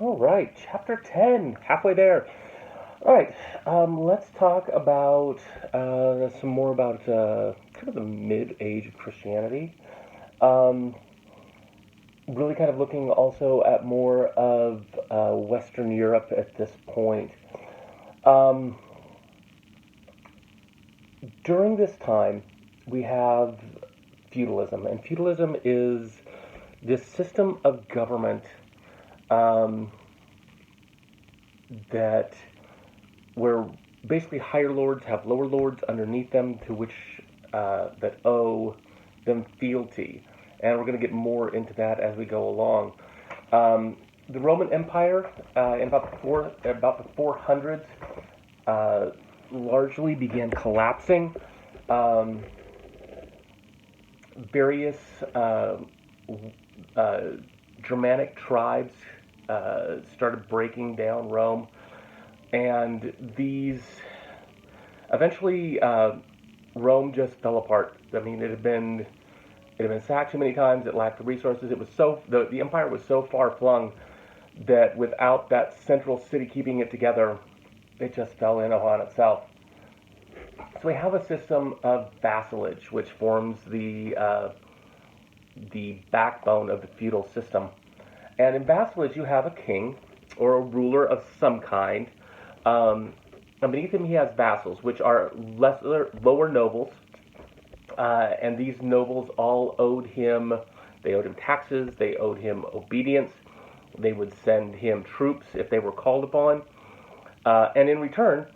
All right, chapter 10, halfway there. All right, let's talk about some more about kind of the mid age of Christianity. Um, really kind of looking also at more of Western Europe at this point. Um, During this time, we have feudalism, and feudalism is this system of government um, that where basically higher lords have lower lords underneath them to which that owe them fealty, and we're going to get more into that as we go along. The Roman Empire in about the 400s uh, largely began collapsing. Um, Various uh, Germanic tribes started breaking down Rome, and these eventually Rome just fell apart. I mean, it had been sacked too many times. It lacked the resources. It was the empire was so far flung that without that central city keeping it together, it just fell in upon itself. So we have a system of vassalage, which forms the backbone of the feudal system. And in vassalage, you have a king or a ruler of some kind. Um, and beneath him, he has vassals, which are lower nobles. And these nobles all owed him, they owed him taxes, they owed him obedience. They would send him troops if they were called upon. And in return,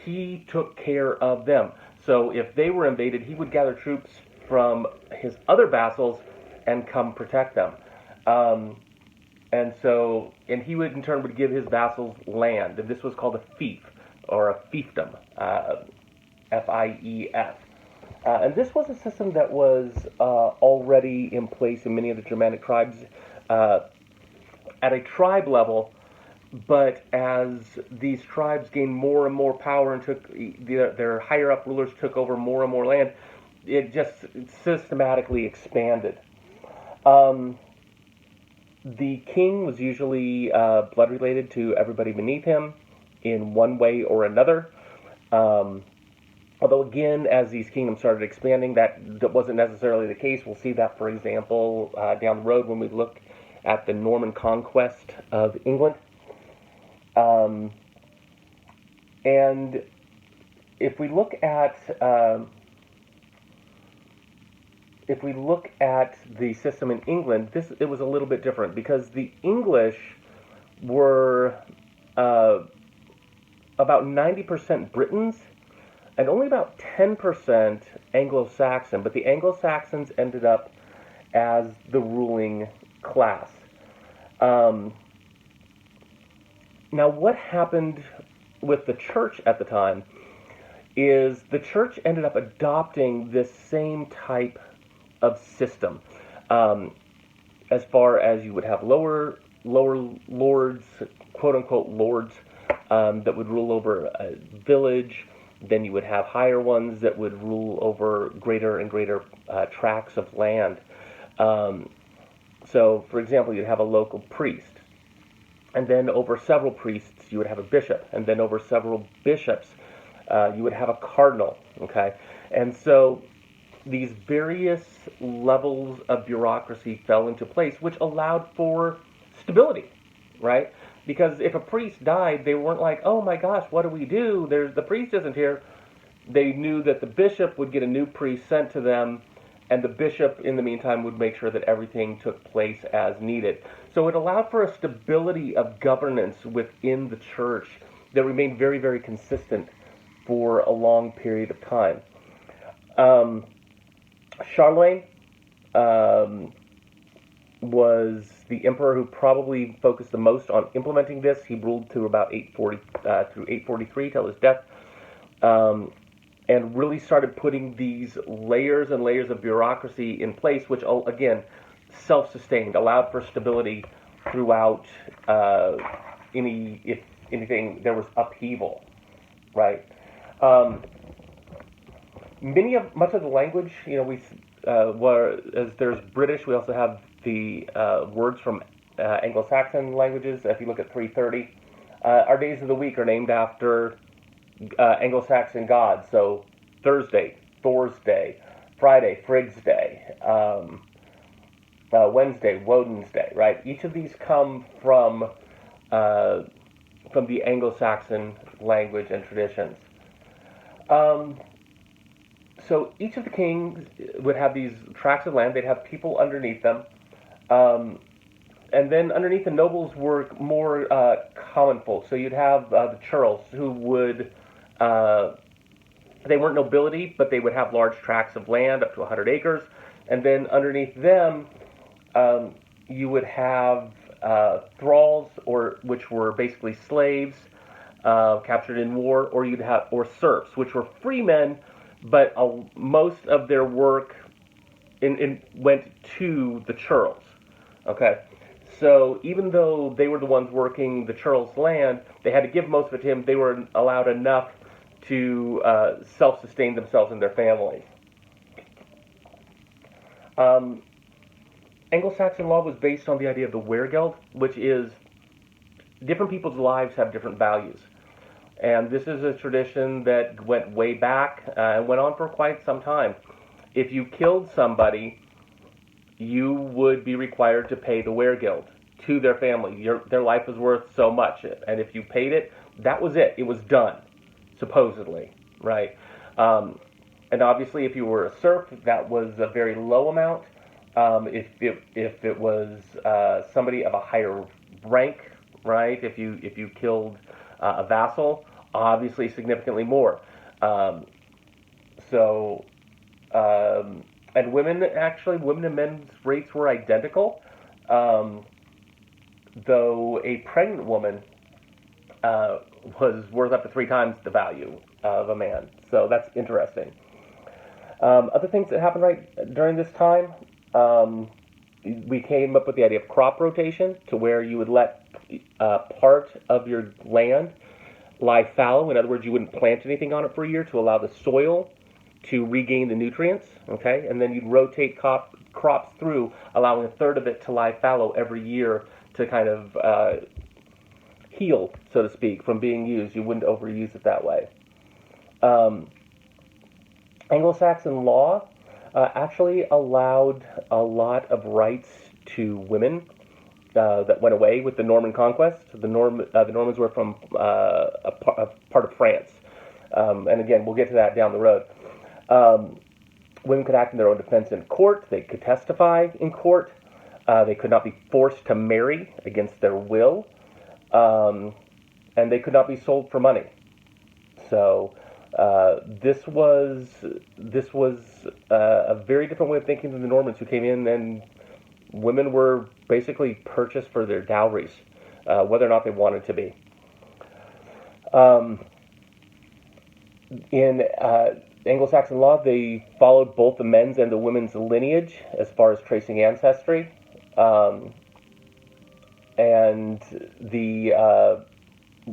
he took care of them. So if they were invaded, he would gather troops from his other vassals and come protect them. Um, and he would in turn would give his vassals land, and this was called a fief or a fiefdom, Fief. And this was a system that was already in place in many of the Germanic tribes uh, at a tribe level. But as these tribes gained more and more power and their higher up rulers took over more and more land, it just systematically expanded. Um, the king was usually blood related to everybody beneath him in one way or another. Um, Although, again, as these kingdoms started expanding, that wasn't necessarily the case. We'll see that, for example, down the road when we look at the Norman conquest of England. Um, and if we look at if we look at the system in England, it was a little bit different because the English were uh, about 90% Britons and only about 10% Anglo-Saxon. But the Anglo-Saxons ended up as the ruling class. Um, Now, what happened with the church at the time is the church ended up adopting this same type of system. Um, as far as you would have lower lords, quote unquote lords, that would rule over a village. Then you would have higher ones that would rule over greater and greater tracts of land. Um, so, for example, you'd have a local priest, and then over several priests you would have a bishop, and then over several bishops you would have a cardinal. Okay, and so these various levels of bureaucracy fell into place, which allowed for stability, right? Because if a priest died, they weren't like, oh my gosh, what do we do? The priest isn't here. They knew that the bishop would get a new priest sent to them, and the bishop, in the meantime, would make sure that everything took place as needed. So it allowed for a stability of governance within the church that remained very, very consistent for a long period of time. Um, Charlemagne um, was the emperor who probably focused the most on implementing this. He ruled to about 840 through 843 till his death. Um, and really started putting these layers and layers of bureaucracy in place, which again self-sustained, allowed for stability throughout if anything there was upheaval, right? Um, much of the language, we where as there's British, we also have the words from Anglo-Saxon languages. If you look at 330, our days of the week are named after Anglo-Saxon gods. So Thursday, Thor's Day; Friday, Frigg's Day; Wednesday, Woden's Day. Right? Each of these come from the Anglo-Saxon language and traditions. So each of the kings would have these tracts of land. They'd have people underneath them. And then underneath the nobles were more common folk. So you'd have the churls who would, they weren't nobility, but they would have large tracts of land, up to 100 acres. And then underneath them, you would have thralls, which were basically slaves captured in war, or serfs, which were free men, but most of their work went to the churls. Okay, so even though they were the ones working the churls' land, they had to give most of it to him. They were allowed enough to self-sustain themselves and their families. Anglo-Saxon law was based on the idea of the weregild, which is different people's lives have different values. And this is a tradition that went way back and went on for quite some time. If you killed somebody, you would be required to pay the weregild to their family. Their life was worth so much. And if you paid it, that was it. It was done, supposedly, right? And obviously, if you were a serf, that was a very low amount. If it was somebody of a higher rank, right? If you killed a vassal, obviously significantly more. And women and men's rates were identical, though a pregnant woman was worth up to 3 times the value of a man. So that's interesting. Other things that happened right during this time, we came up with the idea of crop rotation, to where you would let part of your land lie fallow. In other words, you wouldn't plant anything on it for a year to allow the soil to regain the nutrients, okay? And then you'd rotate crops through, allowing a third of it to lie fallow every year to kind of heal, so to speak, from being used. You wouldn't overuse it that way. Anglo-Saxon law actually allowed a lot of rights to women that went away with the Norman conquest. The Normans were from a part of France. And again, we'll get to that down the road. Women could act in their own defense in court. They could testify in court. They could not be forced to marry against their will. And they could not be sold for money. So this was a very different way of thinking than the Normans, who came in, and women were basically purchased for their dowries, whether or not they wanted to be. In Anglo-Saxon law, they followed both the men's and the women's lineage as far as tracing ancestry.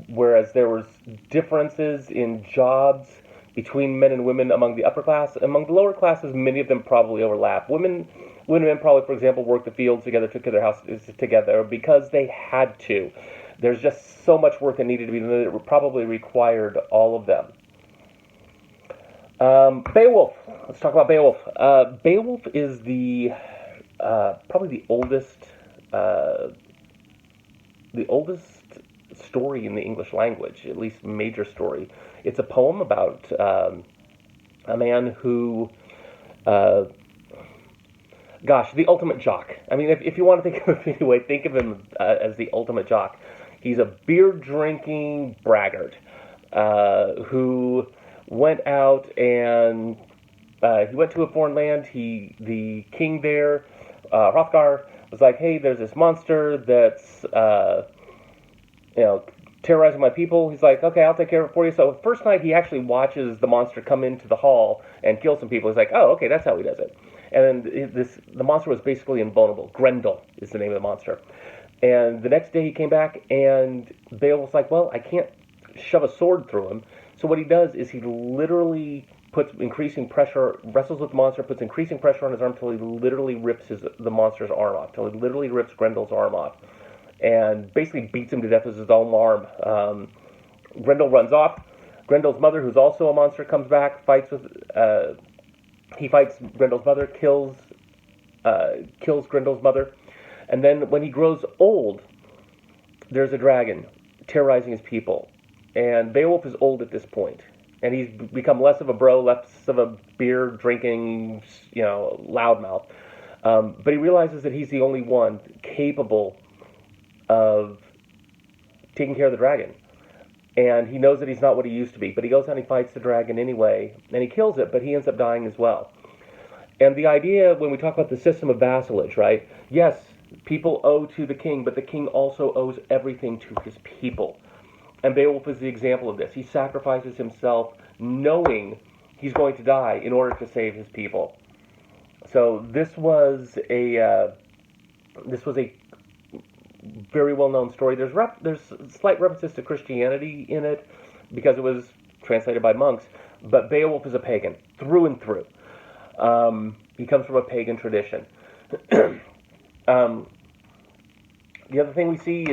Whereas there was differences in jobs between men and women among the upper class, among the lower classes, many of them probably overlap. Women and men probably, for example, worked the fields together, took care of their houses together because they had to. There's just so much work that needed to be done that it probably required all of them. Beowulf. Let's talk about Beowulf. Beowulf is probably the oldest story in the English language, at least major story. It's a poem about a man who, the ultimate jock. I mean, if you want to think of him anyway, think of him as the ultimate jock. He's a beer-drinking braggart who went out and he went to a foreign land. The king there, Hrothgar, was like, hey, there's this monster that's terrorizing my people. He's like, okay, I'll take care of it for you. So the first night he actually watches the monster come into the hall and kill some people. He's like, oh, okay, that's how he does it. And the monster was basically invulnerable. Grendel is the name of the monster. And the next day he came back, and Beowulf's like, well, I can't shove a sword through him. So what he does is he literally puts increasing pressure, wrestles with the monster, puts increasing pressure on his arm until he literally rips the monster's arm off, until he literally rips Grendel's arm off. and basically beats him to death with his own arm. Grendel runs off. Grendel's mother, who's also a monster, comes back, he fights Grendel's mother, kills Grendel's mother, and then when he grows old, there's a dragon terrorizing his people. And Beowulf is old at this point, and he's become less of a bro, less of a beer drinking, loudmouth. But he realizes that he's the only one capable of taking care of the dragon. And he knows that he's not what he used to be, but he goes out and he fights the dragon anyway, and he kills it, but he ends up dying as well. And the idea, when we talk about the system of vassalage, right? Yes, people owe to the king, but the king also owes everything to his people. And Beowulf is the example of this. He sacrifices himself knowing he's going to die in order to save his people. So this was a very well-known story. There's slight references to Christianity in it because it was translated by monks, but Beowulf is a pagan through and through. He comes from a pagan tradition. The other thing we see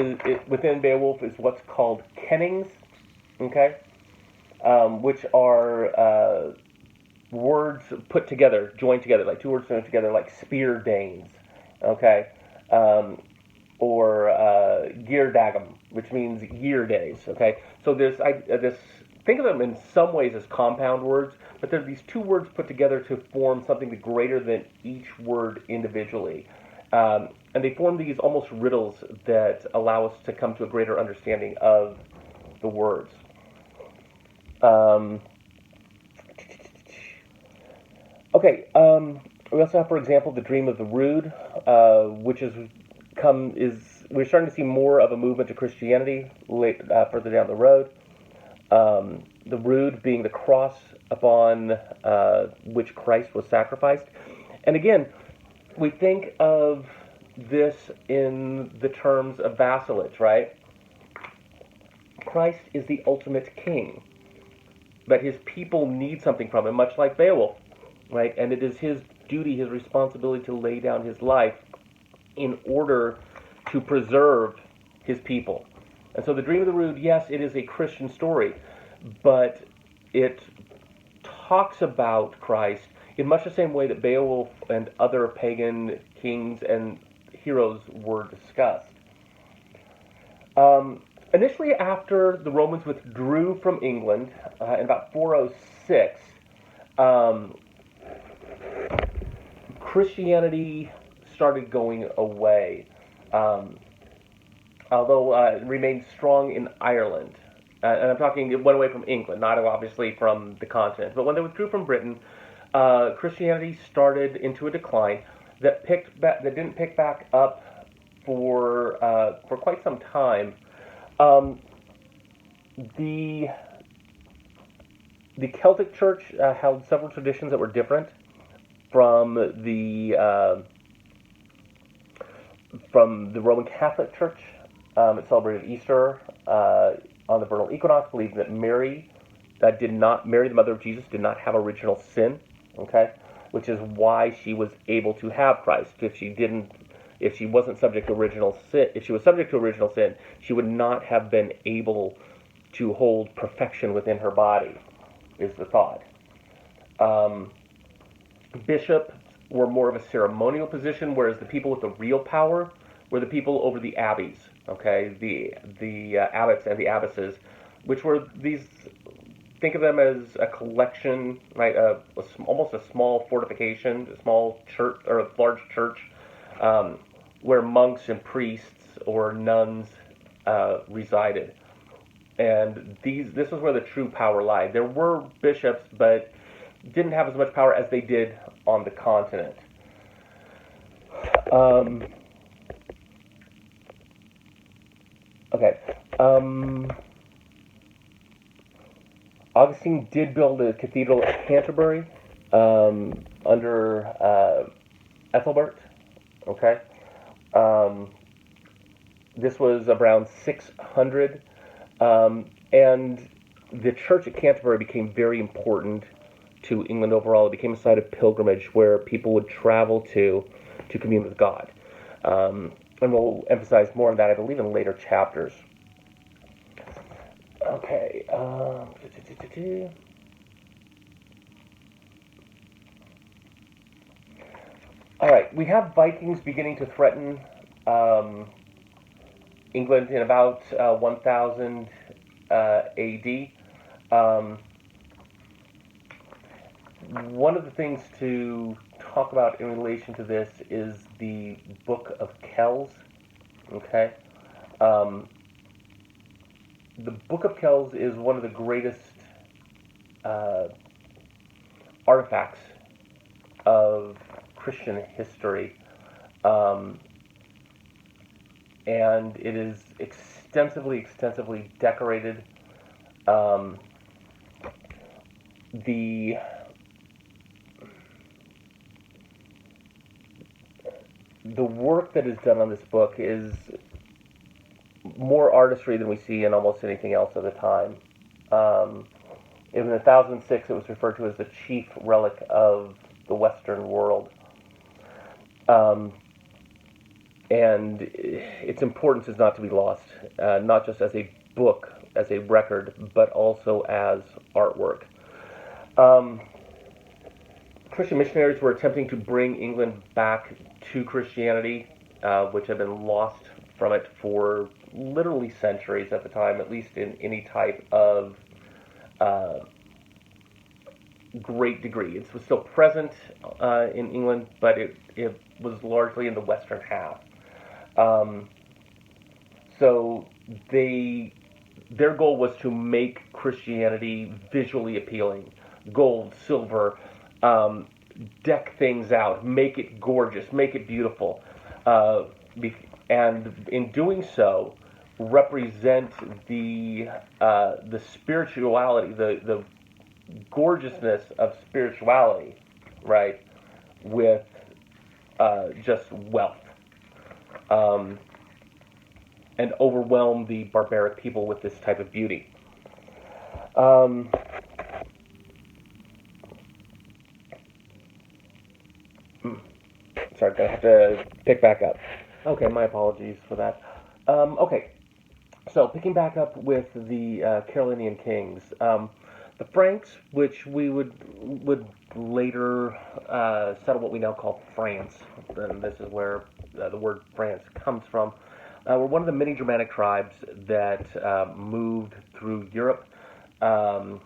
within Beowulf is what's called kennings, okay, which are words put together, joined together, like two words joined together, like spear danes, okay, or Geardagum, which means year days, okay. So think of them in some ways as compound words, but they're these two words put together to form something greater than each word individually. And they form these almost riddles that allow us to come to a greater understanding of the words. We also have, for example, the Dream of the Rood, which we're starting to see more of a movement to Christianity further down the road. The rood being the cross upon which Christ was sacrificed. And again, we think of this in the terms of vassalage, right? Christ is the ultimate king, but his people need something from him, much like Beowulf, right? And it is his duty, his responsibility to lay down his life in order to preserve his people. And so the Dream of the Rood, yes, it is a Christian story, but it talks about Christ in much the same way that Beowulf and other pagan kings and heroes were discussed. Initially, after the Romans withdrew from England in about 406, Christianity started going away, although it remained strong in Ireland. And I'm talking, it went away from England, not obviously from the continent. But when they withdrew from Britain, Christianity started into a decline that didn't pick back up for quite some time. The Celtic Church held several traditions that were different from the Roman Catholic Church. It celebrated Easter on the vernal equinox, believing that Mary, the mother of Jesus, did not have original sin. Okay, which is why she was able to have Christ. If she wasn't subject to original sin, if she was subject to original sin, she would not have been able to hold perfection within her body, is the thought. Bishops were more of a ceremonial position, whereas the people with the real power were the people over the abbeys, okay, the abbots and the abbesses, which were these. Think of them as a collection, right? Almost a small fortification, a small church or a large church, where monks and priests or nuns resided. And this is where the true power lied. There were bishops, but didn't have as much power as they did on the continent. Augustine did build a cathedral at Canterbury under Ethelbert. Okay, this was around 600, and the church at Canterbury became very important to England overall. It became a site of pilgrimage where people would travel to commune with God. and we'll emphasize more on that, I believe, in later chapters. Okay. All right. We have Vikings beginning to threaten England in about 1000 AD. Um, One of the things to talk about in relation to this is the Book of Kells. Okay. Um, the Book of Kells is one of the greatest uh, artifacts of Christian history, um, and it is extensively decorated. Um, the the work that is done on this book is more artistry than we see in almost anything else of the time. Um, in 1006, it was referred to as the chief relic of the Western world. Um, and its importance is not to be lost, not just as a book, as a record, but also as artwork. Um, Christian missionaries were attempting to bring England back to Christianity, which had been lost from it for literally centuries at the time, at least in any type of uh, great degree. It was still present in England, but it was largely in the western half. Um, so their goal was to make Christianity visually appealing, gold, silver, um, deck things out, make it gorgeous, make it beautiful, uh, and in doing so, represent the spirituality, the gorgeousness of spirituality, right, with just wealth, um, and overwhelm the barbaric people with this type of beauty. Um, Sorry, gonna have to pick back up. Okay, my apologies for that. Okay, so picking back up with the Carolingian kings, the Franks, which we would later settle what we now call France, and this is where the word France comes from, were one of the many Germanic tribes that moved through Europe. Um,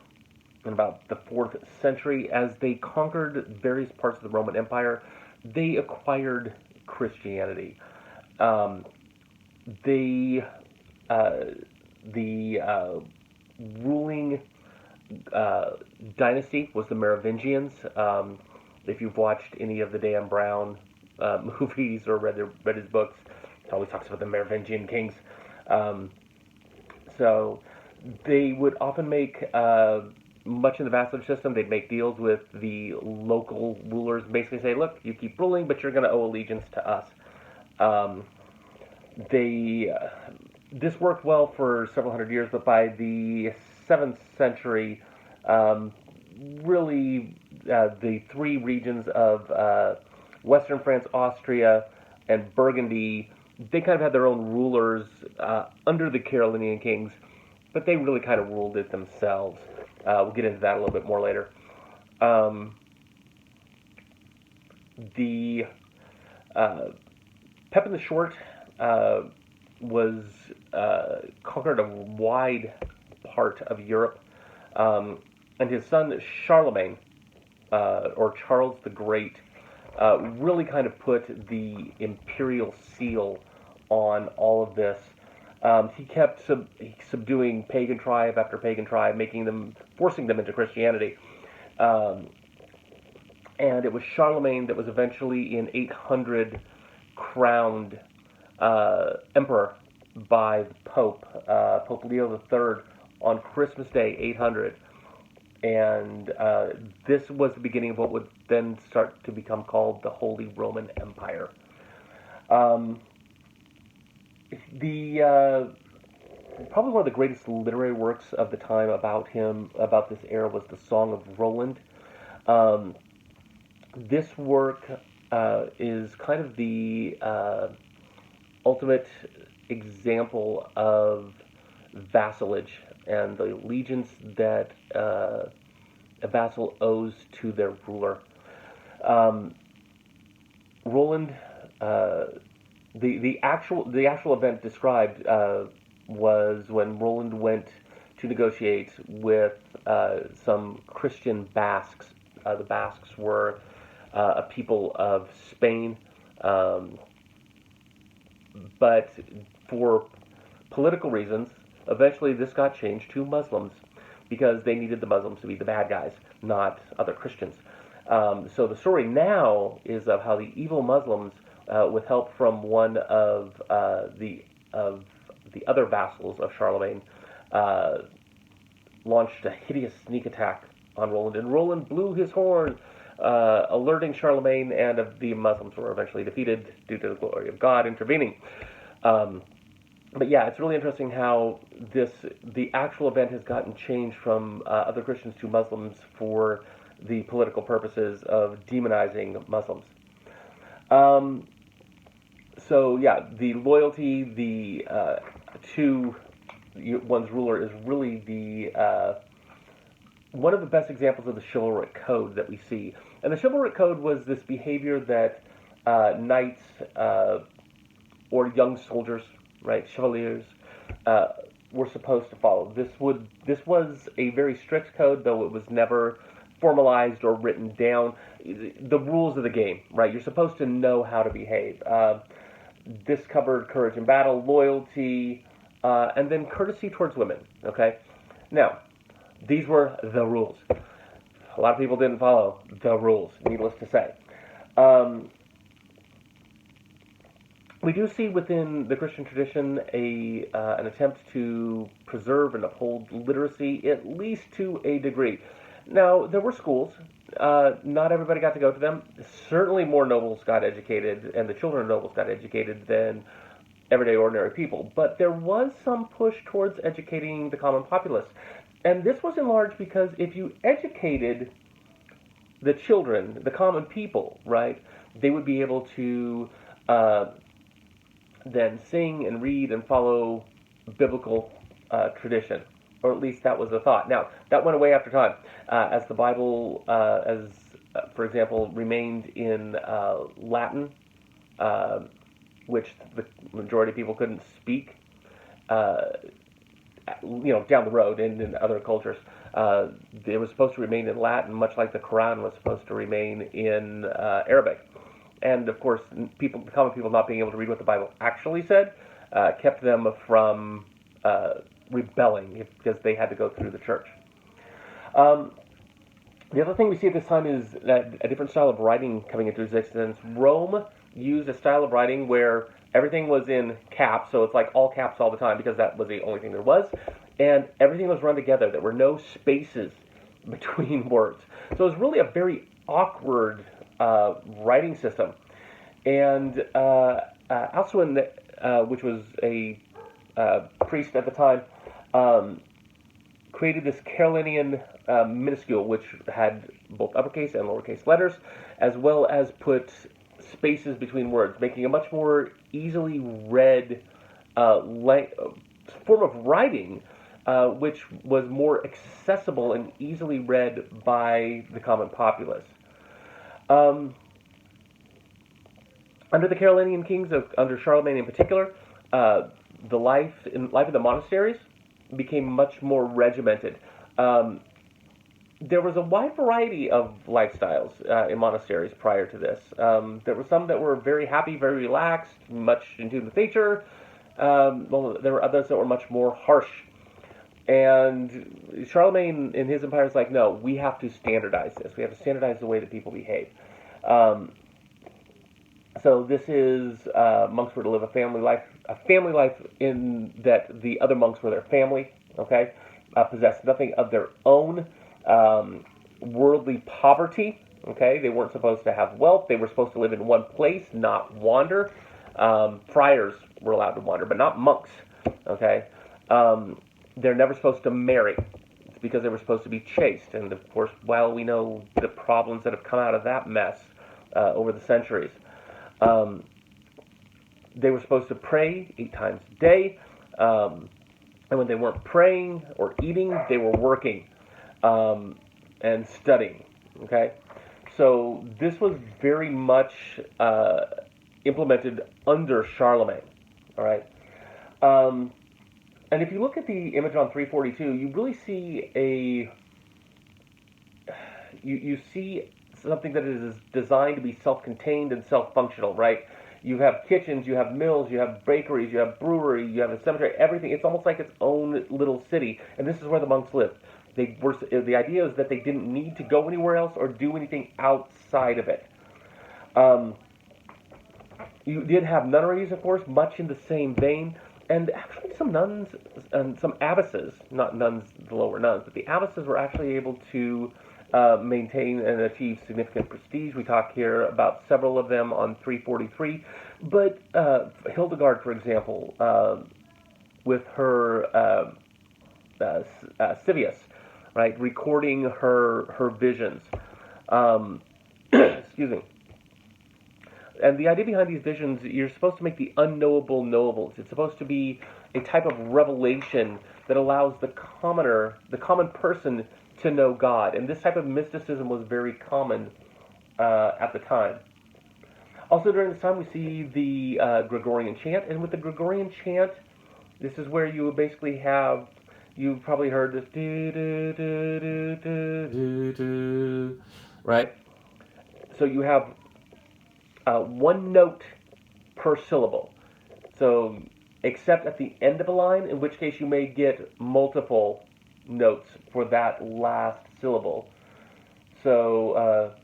in about the 4th century, as they conquered various parts of the Roman Empire, they acquired Christianity. Um, they, uh, the ruling uh, dynasty was the Merovingians. If you've watched any of the Dan Brown movies or read his books, he always talks about the Merovingian kings. Um, so they would often make much in the vassalage system. They'd make deals with the local rulers, basically say, "Look, you keep ruling, but you're going to owe allegiance to us." Um, they This worked well for several hundred years, but by the 7th century, um, really the three regions of Western France, Austria, and Burgundy, they kind of had their own rulers under the Carolingian kings, but they really kind of ruled it themselves. We'll get into that a little bit more later. Um, the Pepin the Short was conquered a wide part of Europe, and his son Charlemagne, or Charles the Great, really kind of put the imperial seal on all of this. He kept subduing pagan tribe after pagan tribe, forcing them into Christianity. Um, and it was Charlemagne that was eventually in 800 crowned emperor by the Pope, Pope Leo III, on Christmas Day, 800. And this was the beginning of what would then start to become called the Holy Roman Empire. Um, Probably one of the greatest literary works of the time about him, about this era, was the Song of Roland. Um, this work is kind of the ultimate example of vassalage and the allegiance that a vassal owes to their ruler. Um, Roland, the actual event described was when Roland went to negotiate with some Christian Basques. The Basques were a people of Spain, um, but for political reasons, eventually this got changed to Muslims because they needed the Muslims to be the bad guys, not other Christians. So the story now is of how the evil Muslims, with help from one of the other vassals of Charlemagne, uh, launched a hideous sneak attack on Roland, and Roland blew his horn, alerting Charlemagne, and the Muslims were eventually defeated due to the glory of God intervening. Um, but yeah, it's really interesting how the actual event has gotten changed from other Christians to Muslims for the political purposes of demonizing Muslims. Um, so yeah, the loyalty to one's ruler is really the one of the best examples of the chivalric code that we see. And the chivalric code was this behavior that knights or young soldiers, right, chevaliers, uh, were supposed to follow. This was a very strict code, though it was never formalized or written down. The rules of the game, right? You're supposed to know how to behave. This covered courage in battle, loyalty, and then courtesy towards women. Okay, now these were the rules. A lot of people didn't follow the rules, needless to say. Um, we do see within the Christian tradition an attempt to preserve and uphold literacy, at least to a degree. Now, there were schools. Not everybody got to go to them. Certainly more nobles got educated, and the children of nobles got educated than everyday ordinary people. But there was some push towards educating the common populace. And this was in large because if you educated the children, the common people, right, they would be able to uh, then sing and read and follow biblical tradition, or at least that was the thought. Now that went away after time, as the Bible, for example, remained in Latin, uh, which the majority of people couldn't speak. Uh, Down the road and in other cultures, it was supposed to remain in Latin, much like the Quran was supposed to remain in Arabic. And of course, the common people not being able to read what the Bible actually said, kept them from rebelling because they had to go through the church. Um, the other thing we see at this time is that a different style of writing coming into existence. Rome used a style of writing where everything was in caps, so it's like all caps all the time because that was the only thing there was, and everything was run together. There were no spaces between words. So it was really a very awkward writing system. And Alcuin, which was a priest at the time, created this Carolinian minuscule, which had both uppercase and lowercase letters, as well as put spaces between words, making a much more easily read form of writing, which was more accessible and easily read by the common populace. Um, Under the Carolingian kings, under Charlemagne in particular, the life of the monasteries became much more regimented. There was a wide variety of lifestyles in monasteries prior to this. There were some that were very happy, very relaxed, much in tune with nature. Well, there were others that were much more harsh. And Charlemagne in his empire is like, no, we have to standardize this. We have to standardize the way that people behave. So this is monks were to live a family life in that the other monks were their family. Okay, possessed nothing of their own. Worldly poverty. Okay, they weren't supposed to have wealth. They were supposed to live in one place, not wander. Friars were allowed to wander, but not monks. Okay, they're never supposed to marry. It's because they were supposed to be chaste. And of course, while we know the problems that have come out of that mess over the centuries. Um, They were supposed to pray 8 times a day. And when they weren't praying or eating, they were working and studying. Okay? So this was very much implemented under Charlemagne. All right? And if you look at the image on 342, you really see you see something that is designed to be self-contained and self-functional, right? You have kitchens, you have mills, you have bakeries, you have brewery, you have a cemetery, everything. It's almost like its own little city, and this is where the monks lived. The idea is that they didn't need to go anywhere else or do anything outside of it. You did have nunneries, of course, much in the same vein, and actually some nuns and some abbesses, not nuns, the lower nuns, but the abbesses were actually able to maintain and achieve significant prestige. We talk here about several of them on 343, but Hildegard, for example, with her Civius, right, recording her visions. Excuse me. And the idea behind these visions, you're supposed to make the unknowable knowables. It's supposed to be a type of revelation that allows the common person to know God. And this type of mysticism was very common at the time. Also during this time we see the Gregorian chant. And with the Gregorian chant, this is where you basically have, you've probably heard this, right? So you have one note per syllable. So, except at the end of a line, in which case you may get multiple notes for that last syllable. So,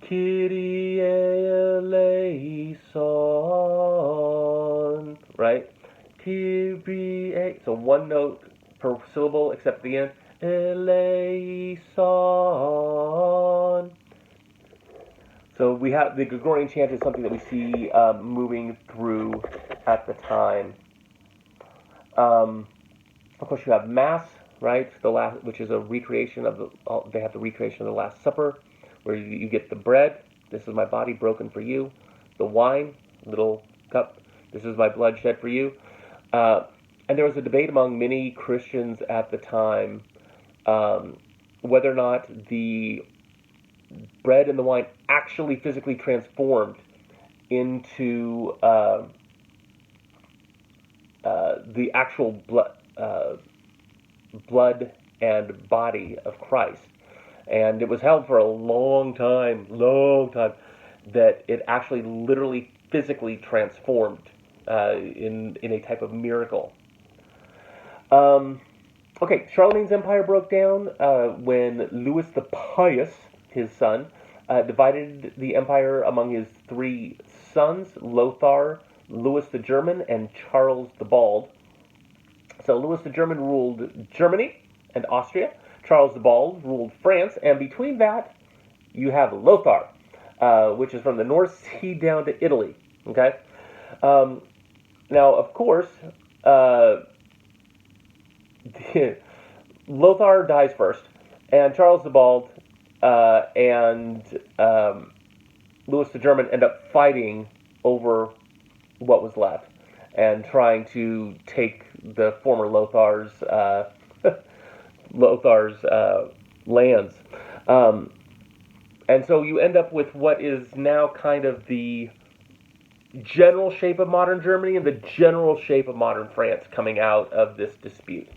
Kyrie eleison, right? Kyrie, so one note per syllable, except at the end. Eleison. So we have the Gregorian chant is something that we see moving through at the time. Of course, you have Mass, right? The last, which is a recreation of they have the recreation of the Last Supper, where you get the bread. This is my body broken for you. The wine, little cup. This is my blood shed for you. And there was a debate among many Christians at the time whether or not the bread and the wine actually physically transformed into the actual blood and body of Christ. And it was held for a long time, that it actually literally physically transformed in a type of miracle. Okay, Charlemagne's empire broke down when Louis the Pious, his son, divided the empire among his 3 sons, Lothar, Louis the German, and Charles the Bald. So Louis the German ruled Germany and Austria. Charles the Bald ruled France, and between that, you have Lothar, which is from the North Sea down to Italy. Okay? Now, of course, Lothar dies first, and Charles the Bald and Louis the German end up fighting over what was left and trying to take the former Lothar's lands. And so you end up with what is now kind of the general shape of modern Germany and the general shape of modern France coming out of this dispute.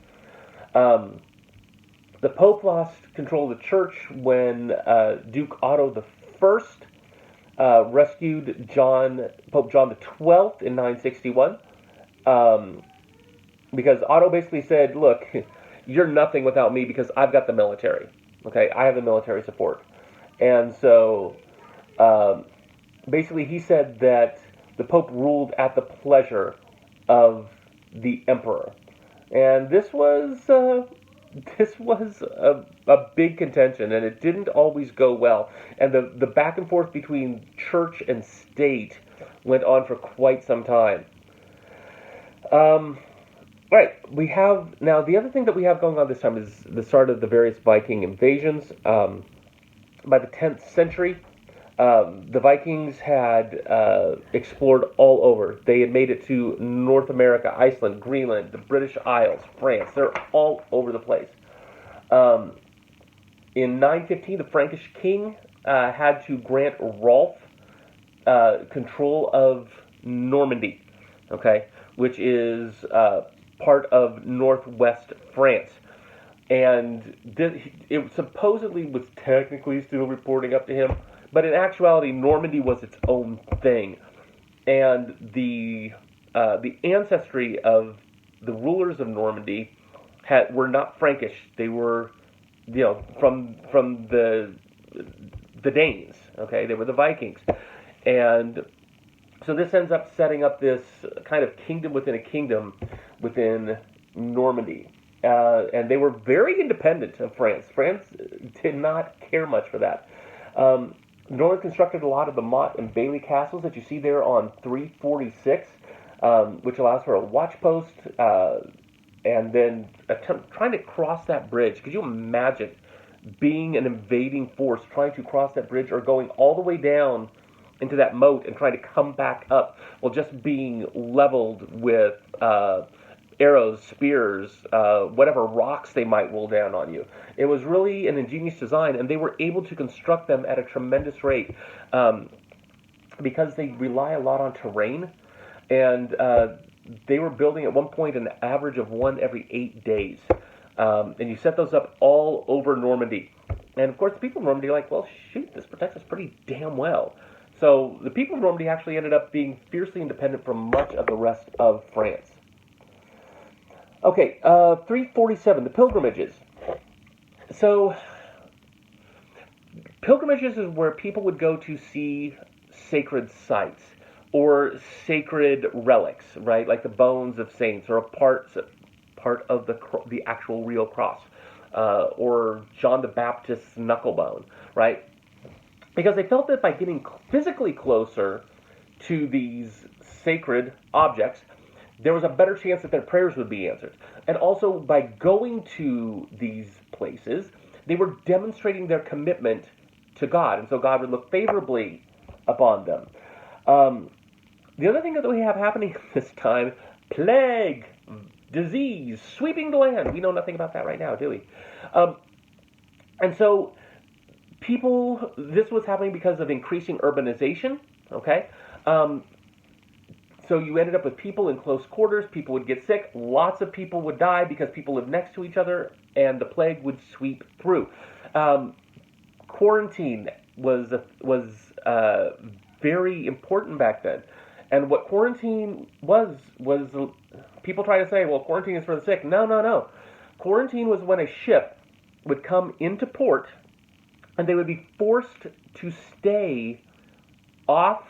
The Pope lost control of the church when Duke Otto I rescued Pope John XII in 961, because Otto basically said, look, you're nothing without me because I've got the military. Okay, I have the military support. And so basically he said that the Pope ruled at the pleasure of the emperor. And this was a big contention, and it didn't always go well. And the back and forth between church and state went on for quite some time. Right, we have, now the other thing that we have going on this time is the start of the various Viking invasions. By the 10th century, The Vikings had explored all over. They had made it to North America, Iceland, Greenland, the British Isles, France. They're all over the place. Um, in 915, the Frankish king had to grant Rolf control of Normandy, okay, which is part of northwest France. And it supposedly was technically still reporting up to him, but in actuality, Normandy was its own thing. And the ancestry of the rulers of Normandy were not Frankish. They were, from the Danes. Okay, they were the Vikings, and so this ends up setting up this kind of kingdom within a kingdom within Normandy. And they were very independent of France. France did not care much for that. Norman constructed a lot of the Motte and Bailey castles that you see there on 346, which allows for a watch post, and then trying to cross that bridge. Could you imagine being an invading force trying to cross that bridge, or going all the way down into that moat and trying to come back up while just being leveled with arrows, spears, whatever rocks they might roll down on you? It was really an ingenious design, and they were able to construct them at a tremendous rate because they rely a lot on terrain, and they were building at one point an average of one every 8 days. And you set those up all over Normandy. And of course, the people of Normandy are like, well, shoot, this protects us pretty damn well. So the people of Normandy actually ended up being fiercely independent from much of the rest of France. Okay, 347, the pilgrimages. So, pilgrimages is where people would go to see sacred sites or sacred relics, right? Like the bones of saints, or a part of the actual real cross, or John the Baptist's knucklebone, right? Because they felt that by getting physically closer to these sacred objects, there was a better chance that their prayers would be answered. And also, by going to these places, they were demonstrating their commitment to God, and so God would look favorably upon them. The other thing that we have happening at this time, plague, disease, sweeping the land. We know nothing about that right now, do we? And so, this was happening because of increasing urbanization, okay? So you ended up with people in close quarters, people would get sick, lots of people would die because people lived next to each other, and the plague would sweep through. Quarantine was very important back then. And what quarantine was people try to say, well, quarantine is for the sick. No. Quarantine was when a ship would come into port, and they would be forced to stay off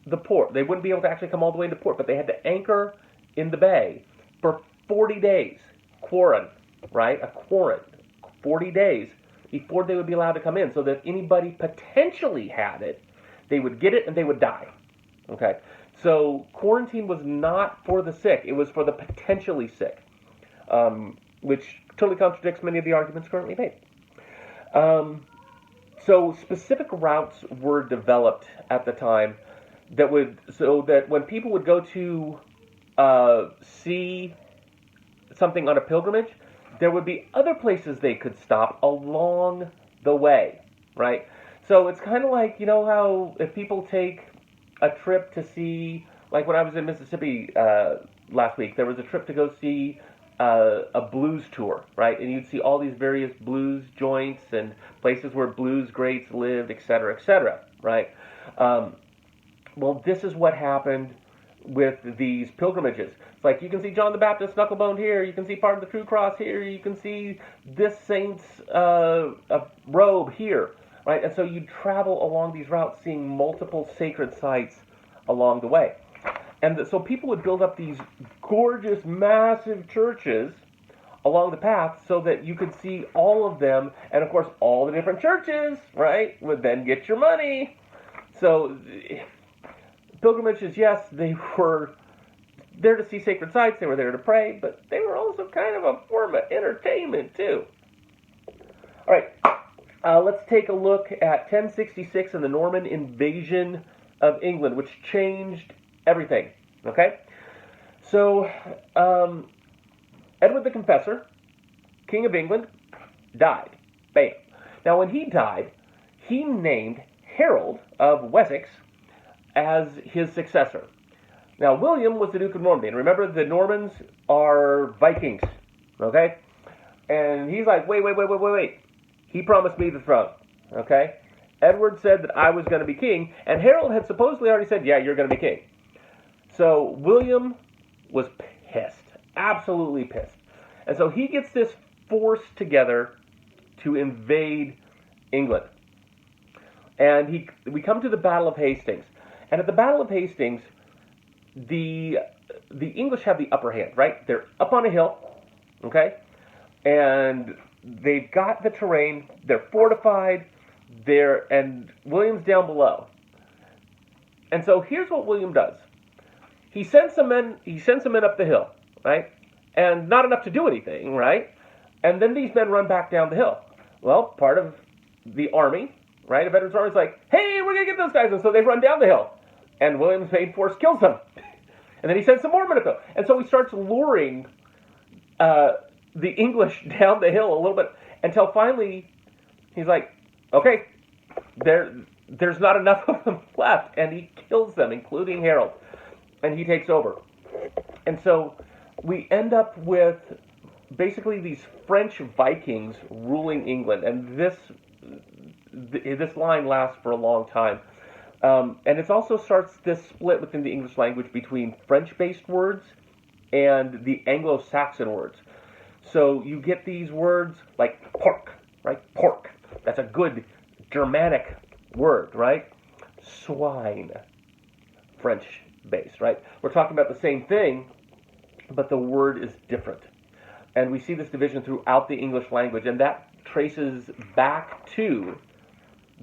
the port. They wouldn't be able to actually come all the way into port, but they had to anchor in the bay for 40 days. Quarant, right? A quarant. 40 days before they would be allowed to come in, so that if anybody potentially had it, they would get it and they would die. Okay? So quarantine was not for the sick. It was for the potentially sick, which totally contradicts many of the arguments currently made. So specific routes were developed at the time so that when people would go to see something on a pilgrimage, there would be other places they could stop along the way, right? So it's kind of like, you know how if people take a trip to see, like when I was in Mississippi last week, there was a trip to go see a blues tour, right? And you'd see all these various blues joints and places where blues greats lived, etc., right? Well, this is what happened with these pilgrimages. It's like you can see John the Baptist knucklebone here, you can see part of the True Cross here, you can see this saint's robe here, right? And so you travel along these routes seeing multiple sacred sites along the way. And so people would build up these gorgeous, massive churches along the path so that you could see all of them, and of course all the different churches, right, would then get your money. So pilgrimages, yes, they were there to see sacred sites, they were there to pray, but they were also kind of a form of entertainment too. All right, Let's take a look at 1066 and the Norman invasion of England, which changed everything. Okay? So, Edward the Confessor, King of England, died. Bam. Now, when he died, he named Harold of Wessex as his successor. Now, William was the Duke of Normandy. And remember, the Normans are Vikings. Okay? And he's like, wait. He promised me the throne. Okay? Edward said that I was going to be king. And Harold had supposedly already said, yeah, you're going to be king. So William was pissed. Absolutely pissed. And so he gets this force together to invade England. And we come to the Battle of Hastings. And at the Battle of Hastings, the English have the upper hand, right? They're up on a hill, okay? And they've got the terrain, they're fortified, and William's down below. And so here's what William does. He sends some men up the hill, right? And not enough to do anything, right? And then these men run back down the hill. Well, part of the army, right, of Edward's army is like, hey, we're going to get those guys. And so they run down the hill. And William's main force kills them. And then he sends some more men up the hill. And so he starts luring the English down the hill a little bit until finally he's like, okay, there's not enough of them left. And he kills them, including Harold. And he takes over. And so we end up with basically these French Vikings ruling England. And this line lasts for a long time. And it also starts this split within the English language between French-based words and the Anglo-Saxon words. So you get these words like pork, right? Pork. That's a good Germanic word, right? Swine. French-based, right? We're talking about the same thing, but the word is different. And we see this division throughout the English language, and that traces back to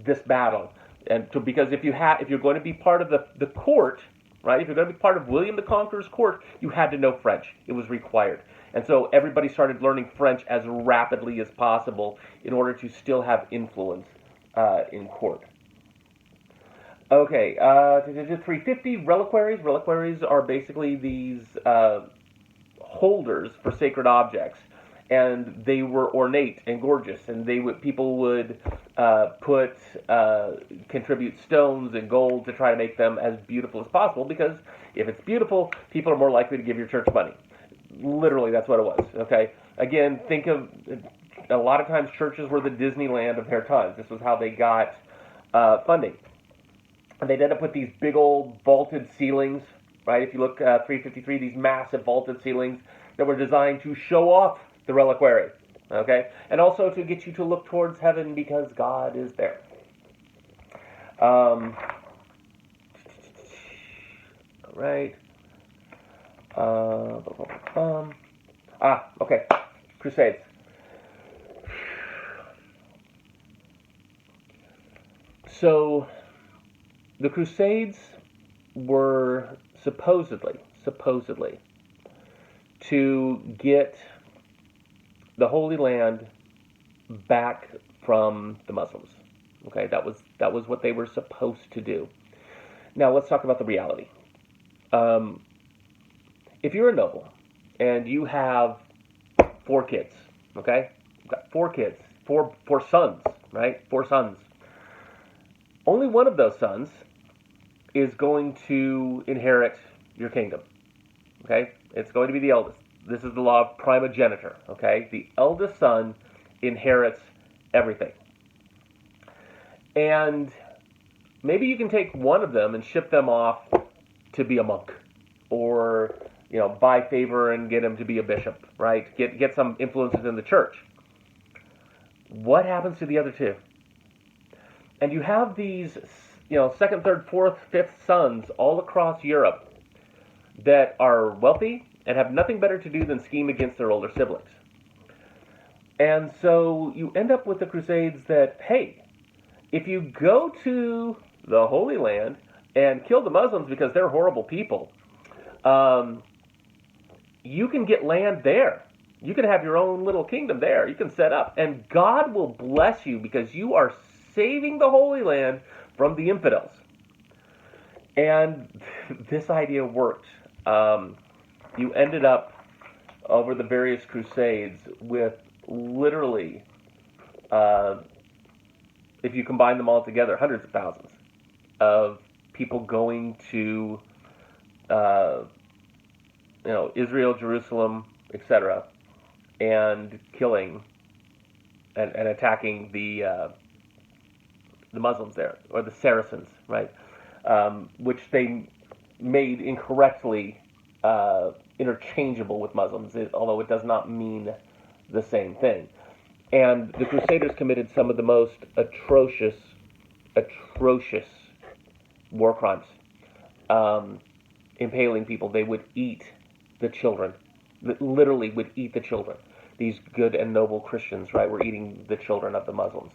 this battle. And because if you're going to be part of the court, right? If you're going to be part of William the Conqueror's court, you had to know French. It was required. And so everybody started learning French as rapidly as possible in order to still have influence in court. Okay, 350 reliquaries. Reliquaries are basically these holders for sacred objects. And they were ornate and gorgeous, and people would contribute stones and gold to try to make them as beautiful as possible, because if it's beautiful, people are more likely to give your church money. Literally, that's what it was, okay? Again, think of, a lot of times churches were the Disneyland of their times. This was how they got funding. And they'd end up with these big old vaulted ceilings, right? If you look at 353, these massive vaulted ceilings that were designed to show off the reliquary, okay? And also to get you to look towards heaven because God is there. All right. Okay. Crusades. So, the Crusades were supposedly, to get the Holy Land back from the Muslims. Okay, that was what they were supposed to do. Now let's talk about the reality. If you're a noble and you have 4 kids, okay, you've got 4 kids, four sons, right? 4 sons. Only one of those sons is going to inherit your kingdom. Okay, it's going to be the eldest. This is the law of primogeniture, okay? The eldest son inherits everything. And maybe you can take one of them and ship them off to be a monk, or, buy favor and get him to be a bishop, right? Get some influences in the church. What happens to the other 2? And you have these, 2nd, 3rd, 4th, 5th sons all across Europe that are wealthy and have nothing better to do than scheme against their older siblings. And so you end up with the Crusades that, hey, if you go to the Holy Land and kill the Muslims because they're horrible people, you can get land there. You can have your own little kingdom there. You can set up, and God will bless you because you are saving the Holy Land from the infidels. And this idea worked. You ended up, over the various crusades, with literally, if you combine them all together, hundreds of thousands of people going to, Israel, Jerusalem, etc., and killing and attacking the Muslims there, or the Saracens, right? Which they made incorrectly interchangeable with Muslims, although it does not mean the same thing. And the Crusaders committed some of the most atrocious war crimes. Impaling people. They would eat the children. Literally would eat the children. These good and noble Christians, right, were eating the children of the Muslims.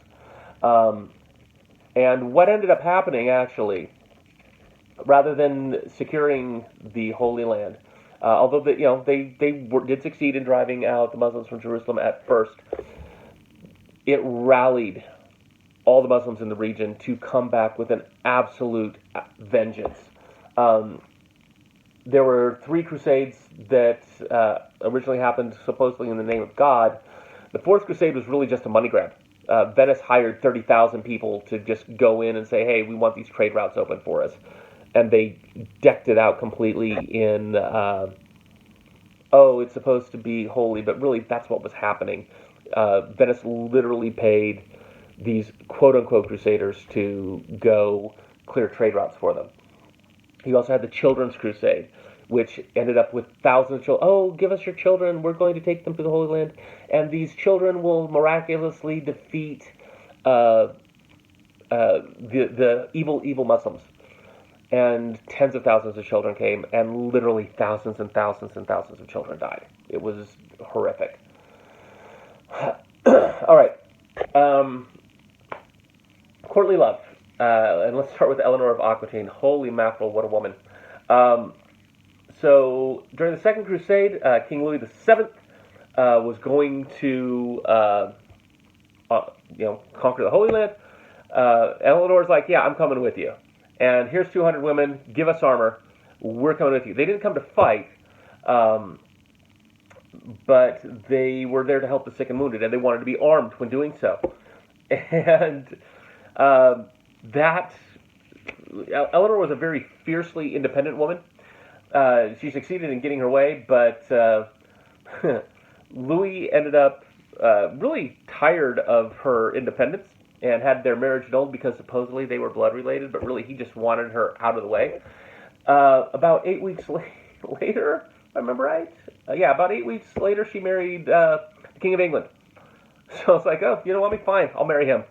And what ended up happening, actually, rather than securing the Holy Land, although they did succeed in driving out the Muslims from Jerusalem at first, it rallied all the Muslims in the region to come back with an absolute vengeance. There were 3 crusades that originally happened supposedly in the name of God. The 4th crusade was really just a money grab. Venice hired 30,000 people to just go in and say, hey, we want these trade routes open for us. And they decked it out completely in, it's supposed to be holy, but really that's what was happening. Venice literally paid these quote-unquote crusaders to go clear trade routes for them. He also had the Children's Crusade, which ended up with thousands of children. Oh, give us your children. We're going to take them to the Holy Land. And these children will miraculously defeat the evil Muslims. And tens of thousands of children came, and literally thousands and thousands and thousands of children died. It was horrific. All right. Courtly love. And let's start with Eleanor of Aquitaine. Holy mackerel, what a woman. So during the Second Crusade, King Louis VII was going to conquer the Holy Land. Eleanor's like, yeah, I'm coming with you. And here's 200 women. Give us armor. We're coming with you. They didn't come to fight, but they were there to help the sick and wounded, and they wanted to be armed when doing so. And Eleanor was a very fiercely independent woman. She succeeded in getting her way, but Louis ended up really tired of her independence and had their marriage annulled because supposedly they were blood related, but really he just wanted her out of the way. About 8 weeks later, if I remember right, about 8 weeks later, she married the King of England. So it's like, oh, you know what, fine, I'll marry him.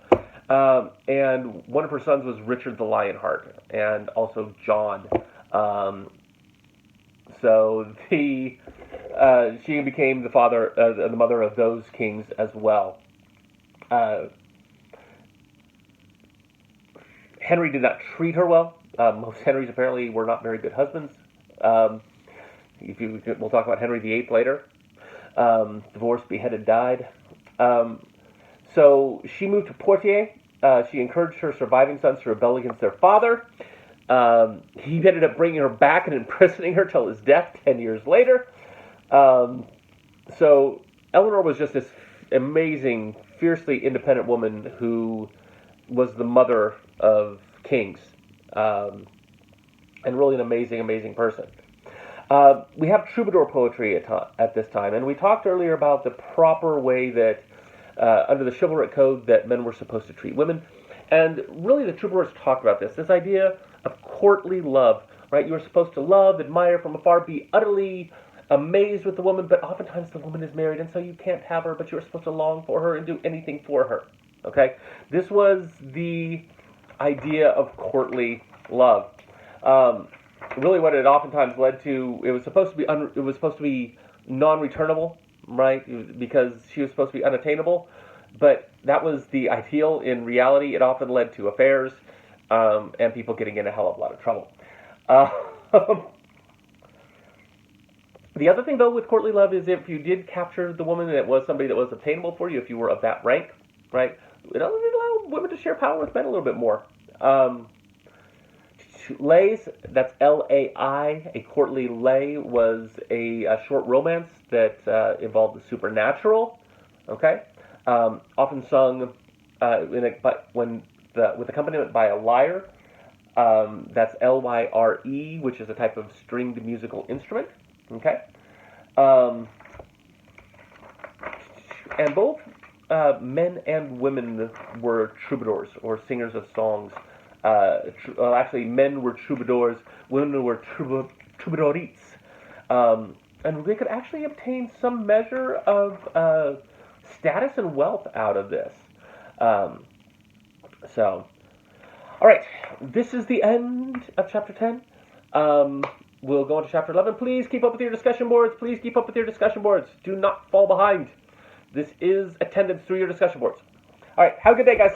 And one of her sons was Richard the Lionheart, and also John. So she became the mother of those kings as well. Henry did not treat her well. Most Henrys apparently were not very good husbands. We'll talk about Henry VIII later. Divorced, beheaded, died. So she moved to Poitiers. She encouraged her surviving sons to rebel against their father. He ended up bringing her back and imprisoning her till his death 10 years later. So Eleanor was just this amazing, fiercely independent woman who was the mother of kings, and really an amazing, amazing person. We have troubadour poetry at this time, and we talked earlier about the proper way that, under the chivalric code, that men were supposed to treat women. And really the troubadours talked about this idea of courtly love, right? You were supposed to love, admire from afar, be utterly amazed with the woman, but oftentimes the woman is married, and so you can't have her, but you're supposed to long for her and do anything for her, okay? This was the idea of courtly love. Really what it oftentimes led to, it was supposed to be non-returnable, right? Because she was supposed to be unattainable, but that was the ideal. In reality, it often led to affairs, and people getting in a hell of a lot of trouble. The other thing, though, with courtly love is if you did capture the woman and it was somebody that was obtainable for you, if you were of that rank, right, it allowed women to share power with men a little bit more. Lays, that's L-A-I. A courtly lay was a short romance that involved the supernatural. Okay, often sung with accompaniment by a lyre. That's L-Y-R-E, which is a type of stringed musical instrument. Okay, and both men and women were troubadours or singers of songs. Actually, men were troubadours, women were troubadourites. And they could actually obtain some measure of status and wealth out of this. So, all right, this is the end of chapter 10. We'll go on to chapter 11. Please keep up with your discussion boards. Please keep up with your discussion boards. Do not fall behind. This is attendance through your discussion boards. All right, have a good day, guys.